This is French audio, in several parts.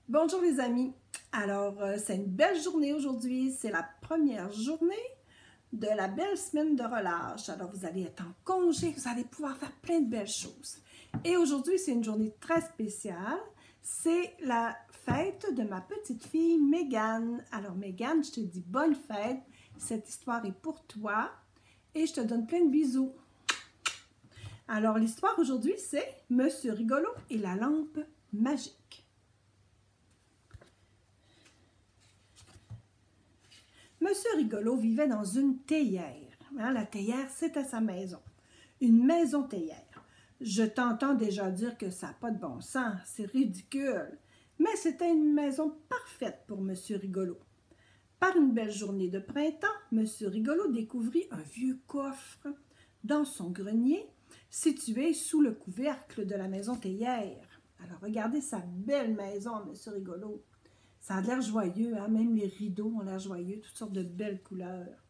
Bonjour les amis, alors c'est une belle journée aujourd'hui, c'est la première journée de la belle semaine de relâche. Alors vous allez être en congé, vous allez pouvoir faire plein de belles choses. Et aujourd'hui c'est une journée très spéciale, c'est la fête de ma petite fille Mégane. Alors Mégane, je te dis bonne fête, cette histoire est pour toi et je te donne plein de bisous. Alors l'histoire aujourd'hui c'est Monsieur Rigolo et la lampe magique. Monsieur Rigolo vivait dans une théière. La théière, c'était sa maison. Une maison théière. Je t'entends déjà dire que ça n'a pas de bon sens, c'est ridicule. Mais c'était une maison parfaite pour Monsieur Rigolo. Par une belle journée de printemps, Monsieur Rigolo découvrit un vieux coffre dans son grenier, situé sous le couvercle de la maison théière. Alors regardez sa belle maison, Monsieur Rigolo. Ça a l'air joyeux, hein? Même les rideaux ont l'air joyeux, toutes sortes de belles couleurs.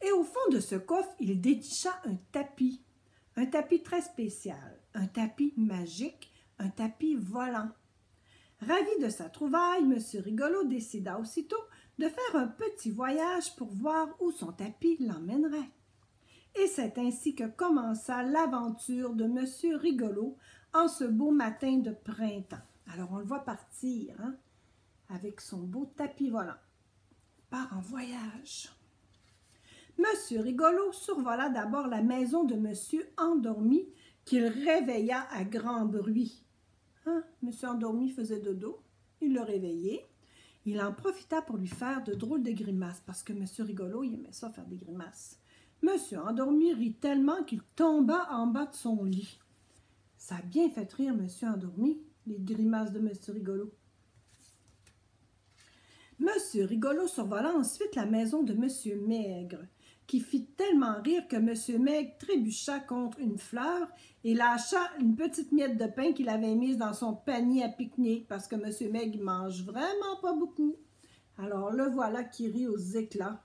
Et au fond de ce coffre, il dénicha un tapis très spécial, un tapis magique, un tapis volant. Ravi de sa trouvaille, Monsieur Rigolo décida aussitôt de faire un petit voyage pour voir où son tapis l'emmènerait. Et c'est ainsi que commença l'aventure de Monsieur Rigolo en ce beau matin de printemps. Alors on le voit partir, hein? Avec son beau tapis volant. Part en voyage. Monsieur Rigolo survola d'abord la maison de Monsieur Endormi, qu'il réveilla à grand bruit. Hein? Monsieur Endormi faisait dodo, il le réveillait. Il en profita pour lui faire de drôles de grimaces, parce que Monsieur Rigolo, il aimait ça faire des grimaces. Monsieur Endormi rit tellement qu'il tomba en bas de son lit. Ça a bien fait rire Monsieur Endormi, les grimaces de Monsieur Rigolo. Monsieur Rigolo survola ensuite la maison de Monsieur Maigre, qui fit tellement rire que Monsieur Maigre trébucha contre une fleur et lâcha une petite miette de pain qu'il avait mise dans son panier à pique-nique, parce que Monsieur Maigre mange vraiment pas beaucoup. Alors le voilà qui rit aux éclats.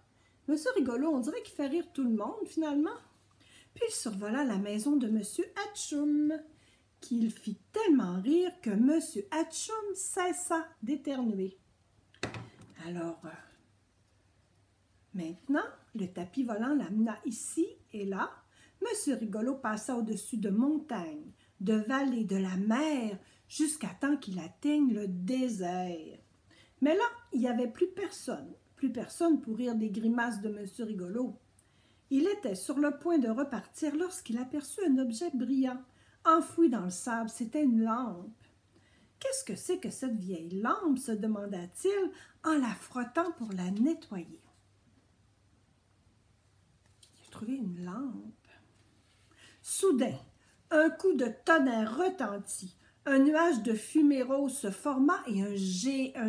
Monsieur Rigolo, on dirait qu'il fait rire tout le monde finalement. Puis il survola la maison de Monsieur Hatchoum, qu'il fit tellement rire que Monsieur Hatchoum cessa d'éternuer. Alors, maintenant, le tapis volant l'amena ici et là. Monsieur Rigolo passa au-dessus de montagnes, de vallées, de la mer, jusqu'à temps qu'il atteigne le désert. Mais là, il n'y avait plus personne pour rire des grimaces de Monsieur Rigolo. Il était sur le point de repartir lorsqu'il aperçut un objet brillant, enfoui dans le sable. C'était une lampe. « Qu'est-ce que c'est que cette vieille lampe? » se demanda-t-il en la frottant pour la nettoyer. Il a trouvé une lampe. Soudain, un coup de tonnerre retentit. Un nuage de fumée rose se forma et un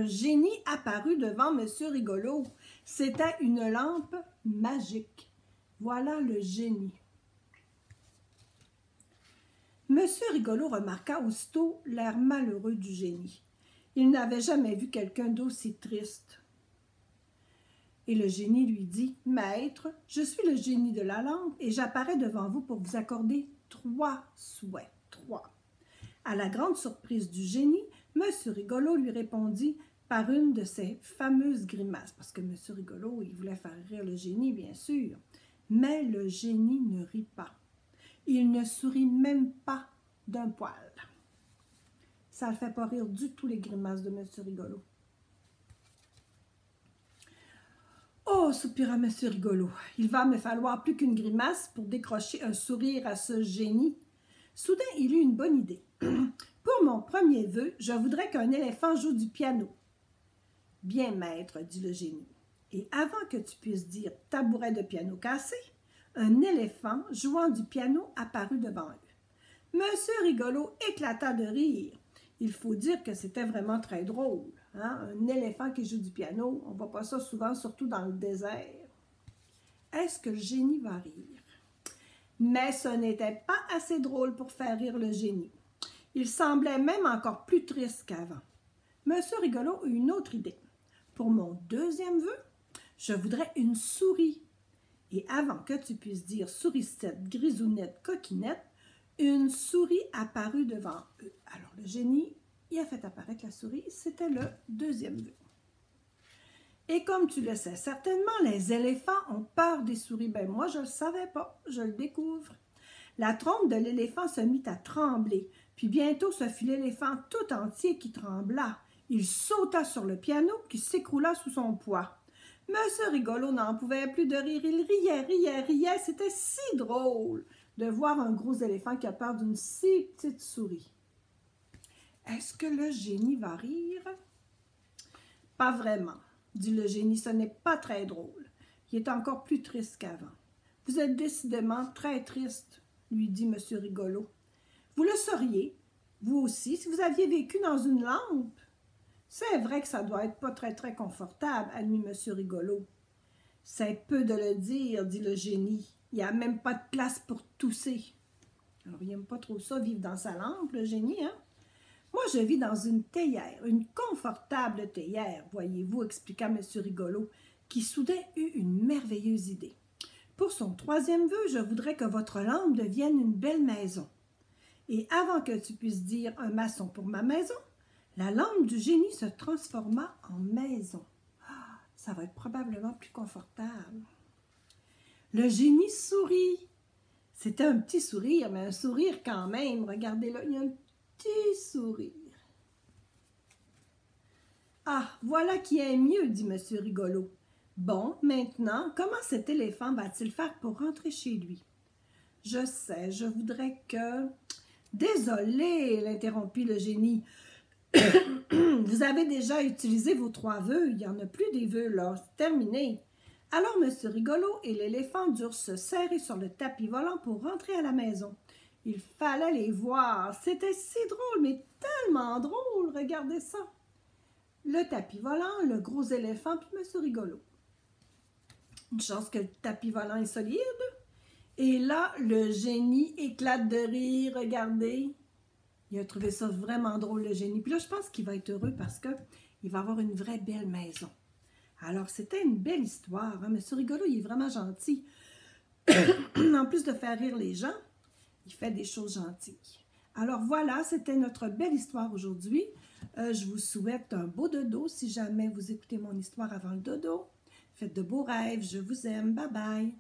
génie apparut devant Monsieur Rigolo. C'était une lampe magique. Voilà le génie. Monsieur Rigolo remarqua aussitôt l'air malheureux du génie. Il n'avait jamais vu quelqu'un d'aussi triste. Et le génie lui dit, « Maître, je suis le génie de la lampe et j'apparais devant vous pour vous accorder 3 souhaits. 3. » À la grande surprise du génie, Monsieur Rigolo lui répondit par une de ses fameuses grimaces, parce que Monsieur Rigolo, il voulait faire rire le génie, bien sûr. Mais le génie ne rit pas. Il ne sourit même pas d'un poil. Ça ne le fait pas rire du tout, les grimaces de Monsieur Rigolo. « Oh, soupira Monsieur Rigolo, il va me falloir plus qu'une grimace pour décrocher un sourire à ce génie. » Soudain, il eut une bonne idée. « Pour mon premier vœu, je voudrais qu'un éléphant joue du piano. »« Bien, maître, dit le génie, et avant que tu puisses dire tabouret de piano cassé, un éléphant jouant du piano apparut devant eux. Monsieur Rigolo éclata de rire. Il faut dire que c'était vraiment très drôle. Hein? Un éléphant qui joue du piano, on ne voit pas ça souvent, surtout dans le désert. Est-ce que le génie va rire? Mais ce n'était pas assez drôle pour faire rire le génie. Il semblait même encore plus triste qu'avant. Monsieur Rigolo eut une autre idée. Pour mon deuxième vœu, je voudrais une souris. Et avant que tu puisses dire sourisette, grisounette, coquinette, une souris apparut devant eux. Alors le génie il a fait apparaître la souris. C'était le deuxième vœu. Et comme tu le sais certainement, les éléphants ont peur des souris. Ben moi, je ne le savais pas, je le découvre. La trompe de l'éléphant se mit à trembler, puis bientôt ce fut l'éléphant tout entier qui trembla. Il sauta sur le piano qui s'écroula sous son poids. Monsieur Rigolo n'en pouvait plus de rire, il riait, riait, riait, c'était si drôle de voir un gros éléphant qui a peur d'une si petite souris. Est-ce que le génie va rire? Pas vraiment, dit le génie, ce n'est pas très drôle. Il est encore plus triste qu'avant. Vous êtes décidément très triste, lui dit Monsieur Rigolo. Vous le seriez, vous aussi, si vous aviez vécu dans une lampe. C'est vrai que ça doit être pas très confortable, admit Monsieur Rigolo. C'est peu de le dire, dit le génie. Il n'y a même pas de place pour tousser. Alors, il n'aime pas trop ça, vivre dans sa lampe, le génie, hein? Moi, je vis dans une théière, une confortable théière, voyez-vous, expliqua M. Rigolo, qui soudain eut une merveilleuse idée. Pour son troisième vœu, je voudrais que votre lampe devienne une belle maison. Et avant que tu puisses dire un maçon pour ma maison, la lampe du génie se transforma en maison. Ah, ça va être probablement plus confortable. Le génie sourit. C'était un petit sourire, mais un sourire quand même. Regardez là, il y a un petit sourire. Ah, voilà qui est mieux, dit M. Rigolo. Bon, maintenant, comment cet éléphant va-t-il faire pour rentrer chez lui? Je sais, je voudrais que... Désolé, l'interrompit le génie. Vous avez déjà utilisé vos 3 vœux, il n'y en a plus des vœux là, c'est terminé. Alors M. Rigolo et l'éléphant durent se serrer sur le tapis volant pour rentrer à la maison. Il fallait les voir, c'était si drôle, mais tellement drôle, regardez ça. Le tapis volant, le gros éléphant, puis M. Rigolo. Une chance que le tapis volant est solide. Et là, le génie éclate de rire, regardez. Il a trouvé ça vraiment drôle, le génie. Puis là, je pense qu'il va être heureux parce qu'il va avoir une vraie belle maison. Alors, c'était une belle histoire. Hein? Monsieur Rigolo, il est vraiment gentil. En plus de faire rire les gens, il fait des choses gentilles. Alors voilà, c'était notre belle histoire aujourd'hui. Je vous souhaite un beau dodo si jamais vous écoutez mon histoire avant le dodo. Faites de beaux rêves. Je vous aime. Bye bye.